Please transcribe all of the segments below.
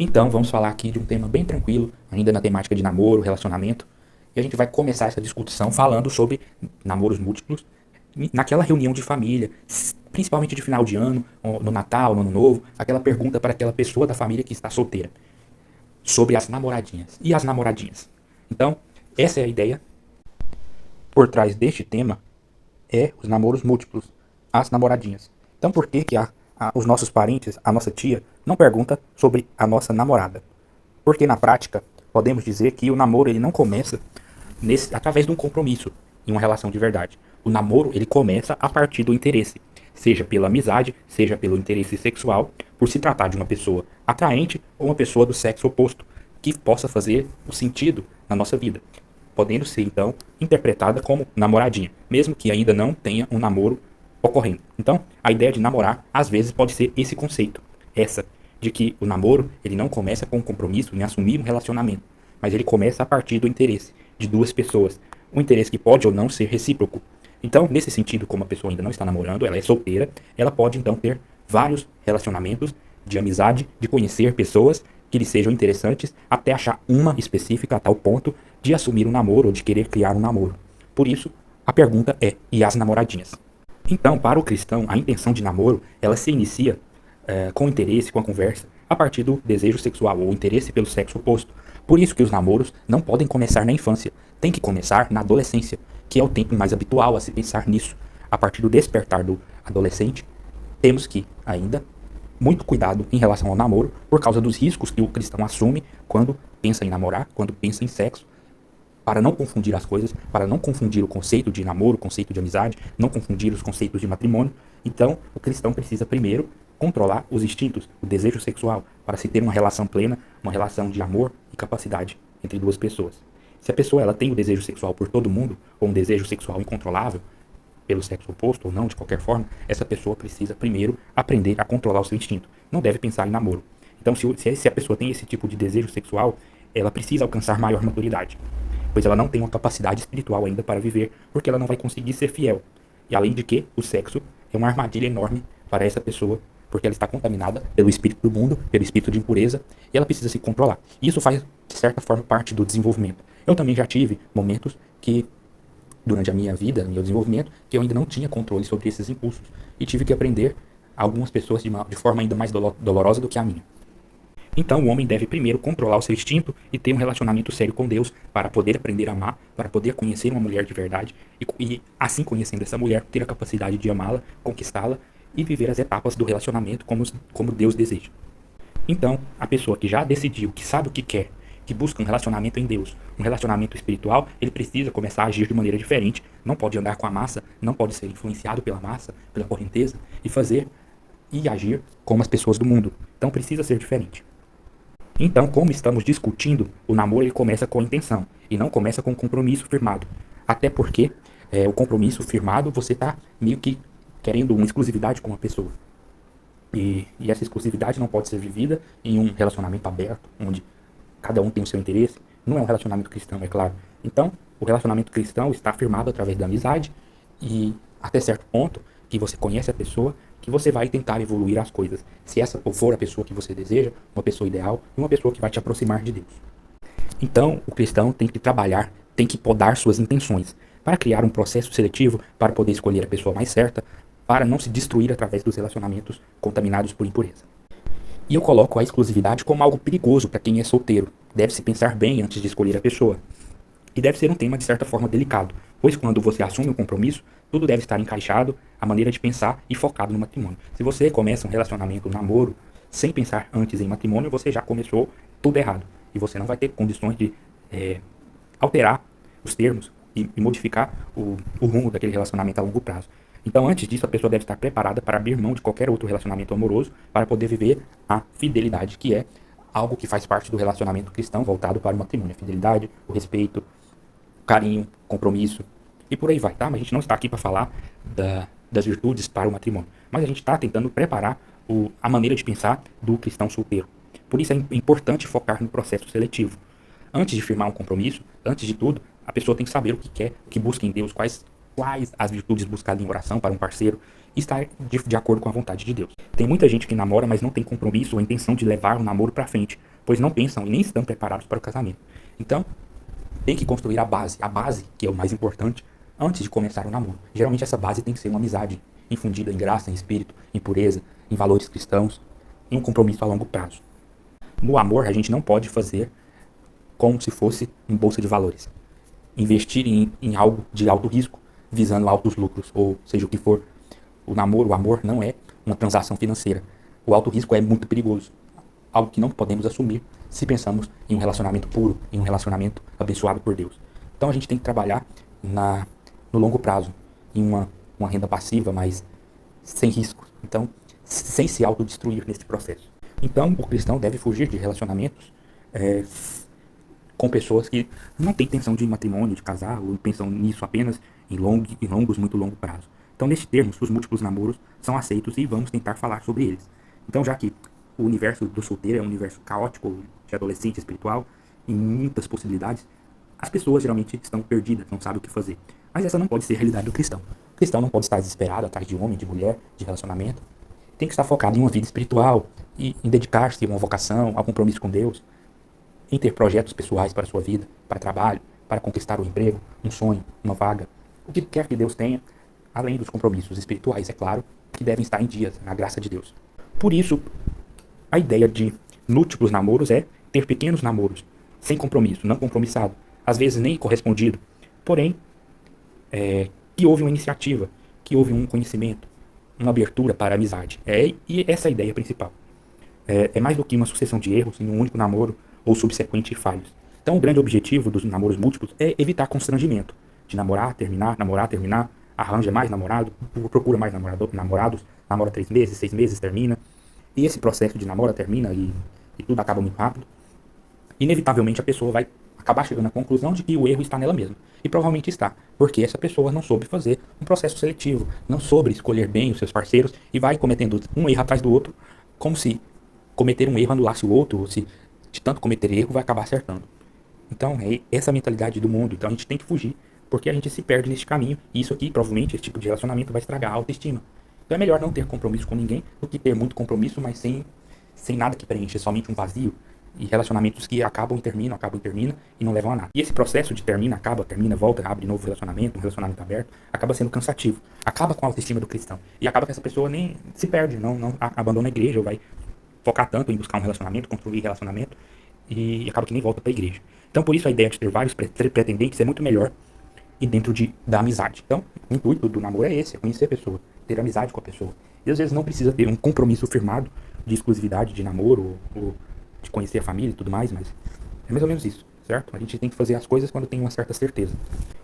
Então, vamos falar aqui de um tema bem tranquilo, ainda na temática de namoro, relacionamento. E a gente vai começar essa discussão falando sobre namoros múltiplos naquela reunião de família, principalmente de final de ano, ou no Natal, no Ano Novo, aquela pergunta para aquela pessoa da família que está solteira, sobre as namoradinhas. E as namoradinhas? Então, essa é a ideia por trás deste tema, é os namoros múltiplos, as namoradinhas. Então, por que que os nossos parentes, a nossa tia, não pergunta sobre a nossa namorada? Porque na prática, podemos dizer que o namoro ele não começa através de um compromisso em uma relação de verdade. O namoro ele começa a partir do interesse, seja pela amizade, seja pelo interesse sexual, por se tratar de uma pessoa atraente ou uma pessoa do sexo oposto, que possa fazer o sentido na nossa vida, podendo ser então interpretada como namoradinha, mesmo que ainda não tenha um namoro ocorrendo. Então, a ideia de namorar às vezes pode ser esse conceito, essa de que o namoro ele não começa com um compromisso em assumir um relacionamento, mas ele começa a partir do interesse de duas pessoas, um interesse que pode ou não ser recíproco. Então, nesse sentido, como a pessoa ainda não está namorando, ela é solteira, ela pode então ter vários relacionamentos de amizade, de conhecer pessoas que lhe sejam interessantes, até achar uma específica a tal ponto de assumir um namoro ou de querer criar um namoro. Por isso, a pergunta é: e as namoradinhas? Então, para o cristão, a intenção de namoro, ela se inicia com interesse, com a conversa, a partir do desejo sexual ou interesse pelo sexo oposto. Por isso que os namoros não podem começar na infância, tem que começar na adolescência, que é o tempo mais habitual a se pensar nisso. A partir do despertar do adolescente, temos que ainda muito cuidado em relação ao namoro, por causa dos riscos que o cristão assume quando pensa em namorar, quando pensa em sexo, para não confundir as coisas, para não confundir o conceito de namoro, o conceito de amizade, não confundir os conceitos de matrimônio. Então, o cristão precisa primeiro controlar os instintos, o desejo sexual, para se ter uma relação plena, uma relação de amor e capacidade entre duas pessoas. Se a pessoa ela tem o desejo sexual por todo mundo, ou um desejo sexual incontrolável, pelo sexo oposto ou não, de qualquer forma, essa pessoa precisa primeiro aprender a controlar o seu instinto. Não deve pensar em namoro. Então, se a pessoa tem esse tipo de desejo sexual, ela precisa alcançar maior maturidade, pois ela não tem uma capacidade espiritual ainda para viver, porque ela não vai conseguir ser fiel. E além de que, o sexo é uma armadilha enorme para essa pessoa, porque ela está contaminada pelo espírito do mundo, pelo espírito de impureza, e ela precisa se controlar. E isso faz, de certa forma, parte do desenvolvimento. Eu também já tive momentos que, durante a minha vida, meu desenvolvimento, que eu ainda não tinha controle sobre esses impulsos, e tive que aprender algumas pessoas de forma ainda mais dolorosa do que a minha. Então, o homem deve primeiro controlar o seu instinto e ter um relacionamento sério com Deus para poder aprender a amar, para poder conhecer uma mulher de verdade e assim conhecendo essa mulher, ter a capacidade de amá-la, conquistá-la e viver as etapas do relacionamento como Deus deseja. Então, a pessoa que já decidiu, que sabe o que quer, que busca um relacionamento em Deus, um relacionamento espiritual, ele precisa começar a agir de maneira diferente, não pode andar com a massa, não pode ser influenciado pela massa, pela correnteza e fazer e agir como as pessoas do mundo. Então, precisa ser diferente. Então, como estamos discutindo, o namoro ele começa com intenção e não começa com um compromisso firmado. Até porque o compromisso firmado, você está meio que querendo uma exclusividade com uma pessoa. E essa exclusividade não pode ser vivida em um relacionamento aberto, onde cada um tem o seu interesse. Não é um relacionamento cristão, é claro. Então, o relacionamento cristão está firmado através da amizade e até certo ponto que você conhece a pessoa, que você vai tentar evoluir as coisas. Se essa for a pessoa que você deseja, uma pessoa ideal e uma pessoa que vai te aproximar de Deus. Então, o cristão tem que trabalhar, tem que podar suas intenções para criar um processo seletivo, para poder escolher a pessoa mais certa, para não se destruir através dos relacionamentos contaminados por impureza. E eu coloco a exclusividade como algo perigoso para quem é solteiro. Deve-se pensar bem antes de escolher a pessoa. E deve ser um tema de certa forma delicado, pois quando você assume um compromisso, tudo deve estar encaixado, a maneira de pensar e focado no matrimônio. Se você começa um relacionamento, um namoro, sem pensar antes em matrimônio, você já começou tudo errado. E você não vai ter condições de alterar os termos e modificar o rumo daquele relacionamento a longo prazo. Então, antes disso, a pessoa deve estar preparada para abrir mão de qualquer outro relacionamento amoroso para poder viver a fidelidade, que é algo que faz parte do relacionamento cristão voltado para o matrimônio. A fidelidade, o respeito, o carinho, o compromisso e por aí vai, tá? Mas a gente não está aqui para falar das virtudes para o matrimônio. Mas a gente está tentando preparar a maneira de pensar do cristão solteiro. Por isso é importante focar no processo seletivo. Antes de firmar um compromisso, antes de tudo, a pessoa tem que saber o que quer, o que busca em Deus, quais as virtudes buscadas em oração para um parceiro e estar de acordo com a vontade de Deus. Tem muita gente que namora, mas não tem compromisso ou intenção de levar o namoro para frente, pois não pensam e nem estão preparados para o casamento. Então, tem que construir a base que é o mais importante, antes de começar o namoro. Geralmente essa base tem que ser uma amizade, infundida em graça, em espírito, em pureza, em valores cristãos, em um compromisso a longo prazo. No amor, a gente não pode fazer como se fosse em bolsa de valores. Investir em algo de alto risco, visando altos lucros, ou seja o que for. O namoro, o amor não é uma transação financeira. O alto risco é muito perigoso. Algo que não podemos assumir se pensamos em um relacionamento puro, em um relacionamento abençoado por Deus. Então a gente tem que trabalhar no longo prazo, em uma renda passiva, mas sem riscos. Então, sem se autodestruir nesse processo. Então, o cristão deve fugir de relacionamentos com pessoas que não têm intenção de matrimônio, de casar, ou pensam nisso apenas em longos, muito longo prazo. Então, neste termo, os múltiplos namoros são aceitos e vamos tentar falar sobre eles. Então, já que o universo do solteiro é um universo caótico, de adolescente espiritual, em muitas possibilidades, as pessoas geralmente estão perdidas, não sabem o que fazer. Mas essa não pode ser a realidade do cristão. O cristão não pode estar desesperado atrás de homem, de mulher, de relacionamento. Tem que estar focado em uma vida espiritual, e em dedicar-se a uma vocação, a um compromisso com Deus, em ter projetos pessoais para a sua vida, para trabalho, para conquistar um emprego, um sonho, uma vaga. O que quer que Deus tenha, além dos compromissos espirituais, é claro, que devem estar em dias, na graça de Deus. Por isso, a ideia de múltiplos namoros é ter pequenos namoros, sem compromisso, não compromissado, às vezes nem correspondido, porém, que houve uma iniciativa, que houve um conhecimento, uma abertura para a amizade. E essa é a ideia principal. É mais do que uma sucessão de erros em um único namoro ou subsequentes falhos. Então, o grande objetivo dos namoros múltiplos é evitar constrangimento, de namorar, terminar, arranja mais namorado, procura mais namorados, namora 3 meses, 6 meses, termina. E esse processo de namoro termina e tudo acaba muito rápido. Inevitavelmente a pessoa vai acabar chegando à conclusão de que o erro está nela mesma. E provavelmente está, porque essa pessoa não soube fazer um processo seletivo, não soube escolher bem os seus parceiros e vai cometendo um erro atrás do outro, como se cometer um erro anulasse o outro, ou se de tanto cometer erro vai acabar acertando. Então é essa a mentalidade do mundo, então a gente tem que fugir, porque a gente se perde nesse caminho, e isso aqui, provavelmente, esse tipo de relacionamento vai estragar a autoestima. Então é melhor não ter compromisso com ninguém do que ter muito compromisso, mas sem nada que preenche, somente um vazio. E relacionamentos que acabam e terminam e não levam a nada. E esse processo de termina, acaba, termina, volta, abre novo relacionamento, um relacionamento aberto, acaba sendo cansativo. Acaba com a autoestima do cristão. E acaba que essa pessoa nem se perde, não abandona a igreja, ou vai focar tanto em buscar um relacionamento, construir relacionamento, e acaba que nem volta para a igreja. Então por isso a ideia de ter vários pretendentes é muito melhor e dentro da amizade. Então o intuito do namoro é esse, é conhecer a pessoa, ter amizade com a pessoa. E às vezes não precisa ter um compromisso firmado de exclusividade de namoro ou de conhecer a família e tudo mais, mas é mais ou menos isso, certo? A gente tem que fazer as coisas quando tem uma certa certeza.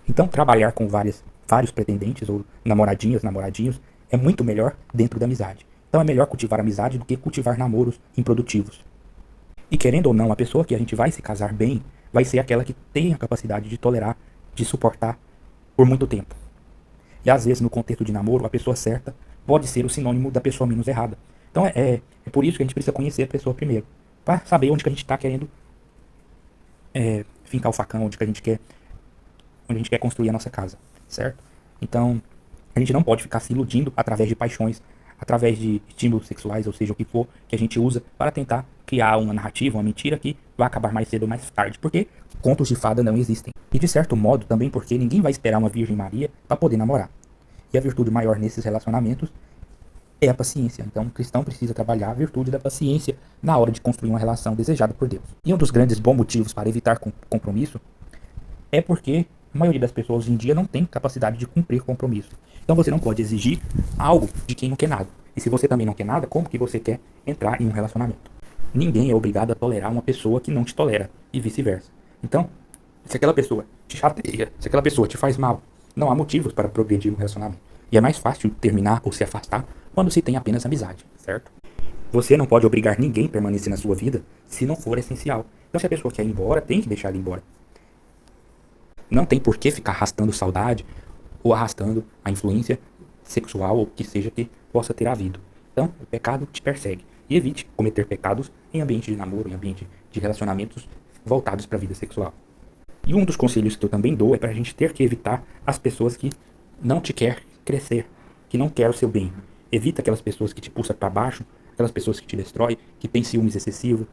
Então, trabalhar com vários pretendentes ou namoradinhos, é muito melhor dentro da amizade. Então, é melhor cultivar amizade do que cultivar namoros improdutivos. E querendo ou não, a pessoa que a gente vai se casar bem vai ser aquela que tem a capacidade de tolerar, de suportar por muito tempo. E às vezes, no contexto de namoro, a pessoa certa pode ser o sinônimo da pessoa menos errada. Então, é por isso que a gente precisa conhecer a pessoa primeiro, para saber onde que a gente está querendo fincar o facão, onde a gente quer construir a nossa casa, certo? Então, a gente não pode ficar se iludindo através de paixões, através de estímulos sexuais, ou seja, o que for que a gente usa para tentar criar uma narrativa, uma mentira que vai acabar mais cedo ou mais tarde, porque contos de fada não existem. E de certo modo, também porque ninguém vai esperar uma Virgem Maria para poder namorar. E a virtude maior nesses relacionamentos é a paciência. Então, o cristão precisa trabalhar a virtude da paciência na hora de construir uma relação desejada por Deus. E um dos grandes bons motivos para evitar compromisso é porque a maioria das pessoas hoje em dia não tem capacidade de cumprir compromisso. Então, você não pode exigir algo de quem não quer nada. E se você também não quer nada, como que você quer entrar em um relacionamento? Ninguém é obrigado a tolerar uma pessoa que não te tolera e vice-versa. Então, se aquela pessoa te chateia, se aquela pessoa te faz mal, não há motivos para progredir um relacionamento. E é mais fácil terminar ou se afastar quando se tem apenas amizade, certo? Você não pode obrigar ninguém a permanecer na sua vida se não for essencial. Então se a pessoa quer ir embora, tem que deixar ela ir embora. Não tem por que ficar arrastando saudade ou arrastando a influência sexual ou que seja que possa ter havido. Então o pecado te persegue. E evite cometer pecados em ambiente de namoro, em ambiente de relacionamentos voltados para a vida sexual. E um dos conselhos que eu também dou é para a gente ter que evitar as pessoas que não te quer crescer, que não quer o seu bem. Evita aquelas pessoas que te puxam para baixo, aquelas pessoas que te destroem, que têm ciúmes excessivos,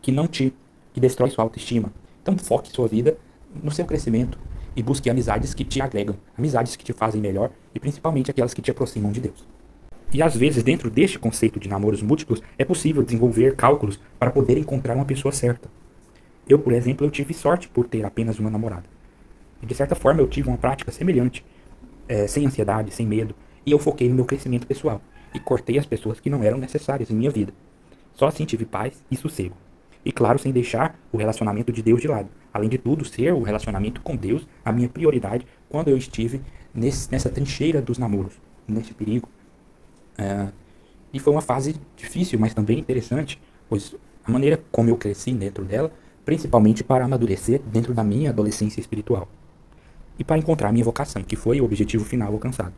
que não te que destrói sua autoestima. Então foque sua vida no seu crescimento e busque amizades que te agregam, amizades que te fazem melhor e principalmente aquelas que te aproximam de Deus. E às vezes, dentro deste conceito de namoros múltiplos, é possível desenvolver cálculos para poder encontrar uma pessoa certa. Eu, por exemplo, eu tive sorte por ter apenas uma namorada. E de certa forma eu tive uma prática semelhante, sem ansiedade, sem medo, e eu foquei no meu crescimento pessoal e cortei as pessoas que não eram necessárias em minha vida. Só assim tive paz e sossego. E claro, sem deixar o relacionamento de Deus de lado. Além de tudo, ser o relacionamento com Deus a minha prioridade quando eu estive nessa trincheira dos namoros, nesse perigo. E foi uma fase difícil, mas também interessante, pois a maneira como eu cresci dentro dela, principalmente para amadurecer dentro da minha adolescência espiritual. E para encontrar minha vocação, que foi o objetivo final alcançado.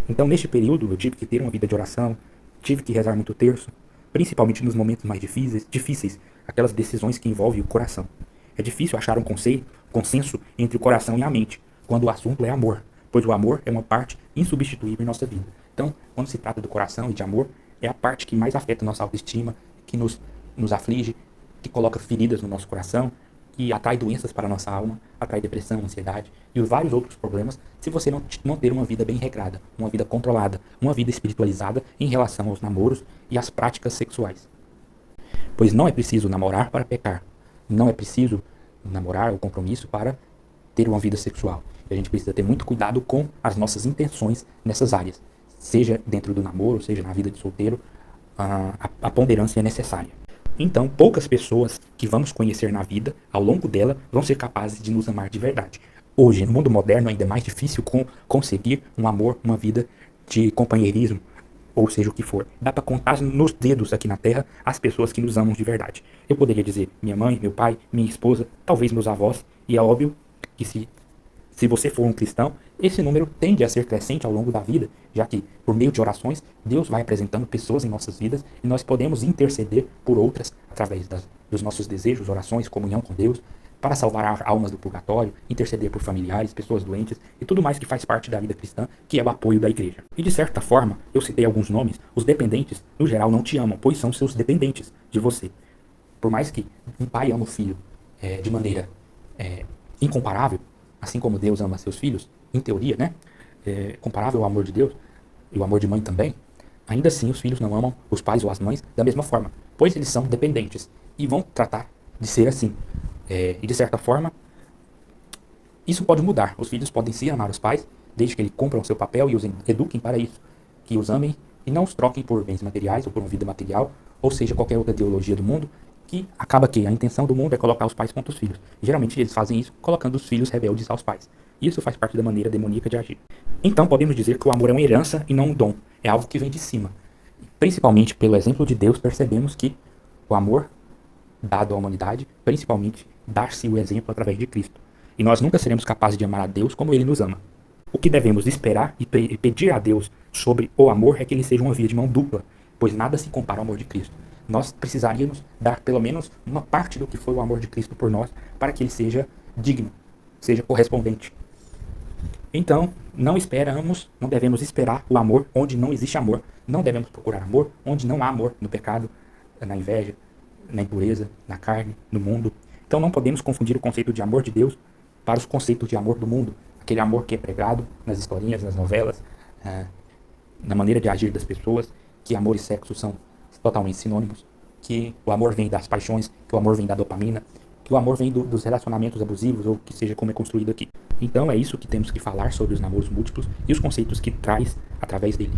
Então, neste período, eu tive que ter uma vida de oração, tive que rezar muito terço, principalmente nos momentos mais difíceis, aquelas decisões que envolvem o coração. É difícil achar um consenso entre o coração e a mente, quando o assunto é amor, pois o amor é uma parte insubstituível em nossa vida. Então, quando se trata do coração e de amor, é a parte que mais afeta nossa autoestima, que nos aflige, que coloca feridas no nosso coração, que atrai doenças para a nossa alma, atrai depressão, ansiedade e vários outros problemas se você não ter uma vida bem regrada, uma vida controlada, uma vida espiritualizada em relação aos namoros e às práticas sexuais. Pois não é preciso namorar para pecar, não é preciso namorar ou compromisso para ter uma vida sexual. E a gente precisa ter muito cuidado com as nossas intenções nessas áreas, seja dentro do namoro, seja na vida de solteiro, a ponderância é necessária. Então, poucas pessoas que vamos conhecer na vida, ao longo dela, vão ser capazes de nos amar de verdade. Hoje, no mundo moderno, ainda é mais difícil conseguir um amor, uma vida de companheirismo, ou seja o que for. Dá para contar nos dedos aqui na Terra as pessoas que nos amam de verdade. Eu poderia dizer minha mãe, meu pai, minha esposa, talvez meus avós, e é óbvio que se você for um cristão, esse número tende a ser crescente ao longo da vida, já que, por meio de orações, Deus vai apresentando pessoas em nossas vidas e nós podemos interceder por outras através dos nossos desejos, orações, comunhão com Deus, para salvar almas do purgatório, interceder por familiares, pessoas doentes e tudo mais que faz parte da vida cristã, que é o apoio da igreja. E de certa forma, eu citei alguns nomes, os dependentes, no geral, não te amam, pois são seus dependentes de você. Por mais que um pai ama o filho de maneira incomparável, assim como Deus ama seus filhos, em teoria, né? Comparável ao amor de Deus, e o amor de mãe também, ainda assim os filhos não amam os pais ou as mães da mesma forma, pois eles são dependentes e vão tratar de ser assim. E de certa forma, isso pode mudar. Os filhos podem sim amar os pais, desde que eles cumpram o seu papel e os eduquem para isso, que os amem e não os troquem por bens materiais ou por uma vida material, ou seja, qualquer outra ideologia do mundo, que acaba que a intenção do mundo é colocar os pais contra os filhos. Geralmente eles fazem isso colocando os filhos rebeldes aos pais. Isso faz parte da maneira demoníaca de agir. Então podemos dizer que o amor é uma herança e não um dom. É algo que vem de cima. Principalmente pelo exemplo de Deus, percebemos que o amor dado à humanidade, principalmente dar-se o exemplo através de Cristo. E nós nunca seremos capazes de amar a Deus como Ele nos ama. O que devemos esperar e pedir a Deus sobre o amor é que ele seja uma via de mão dupla, pois nada se compara ao amor de Cristo. Nós precisaríamos dar pelo menos uma parte do que foi o amor de Cristo por nós, para que ele seja digno, seja correspondente. Então, não devemos esperar o amor onde não existe amor. Não devemos procurar amor onde não há amor, no pecado, na inveja, na impureza, na carne, no mundo. Então não podemos confundir o conceito de amor de Deus para os conceitos de amor do mundo. Aquele amor que é pregado nas historinhas, nas novelas, na maneira de agir das pessoas, que amor e sexo são totalmente sinônimos, que o amor vem das paixões, que o amor vem da dopamina, que o amor vem dos relacionamentos abusivos, ou que seja como é construído aqui. Então é isso que temos que falar sobre os namoros múltiplos e os conceitos que traz através dele.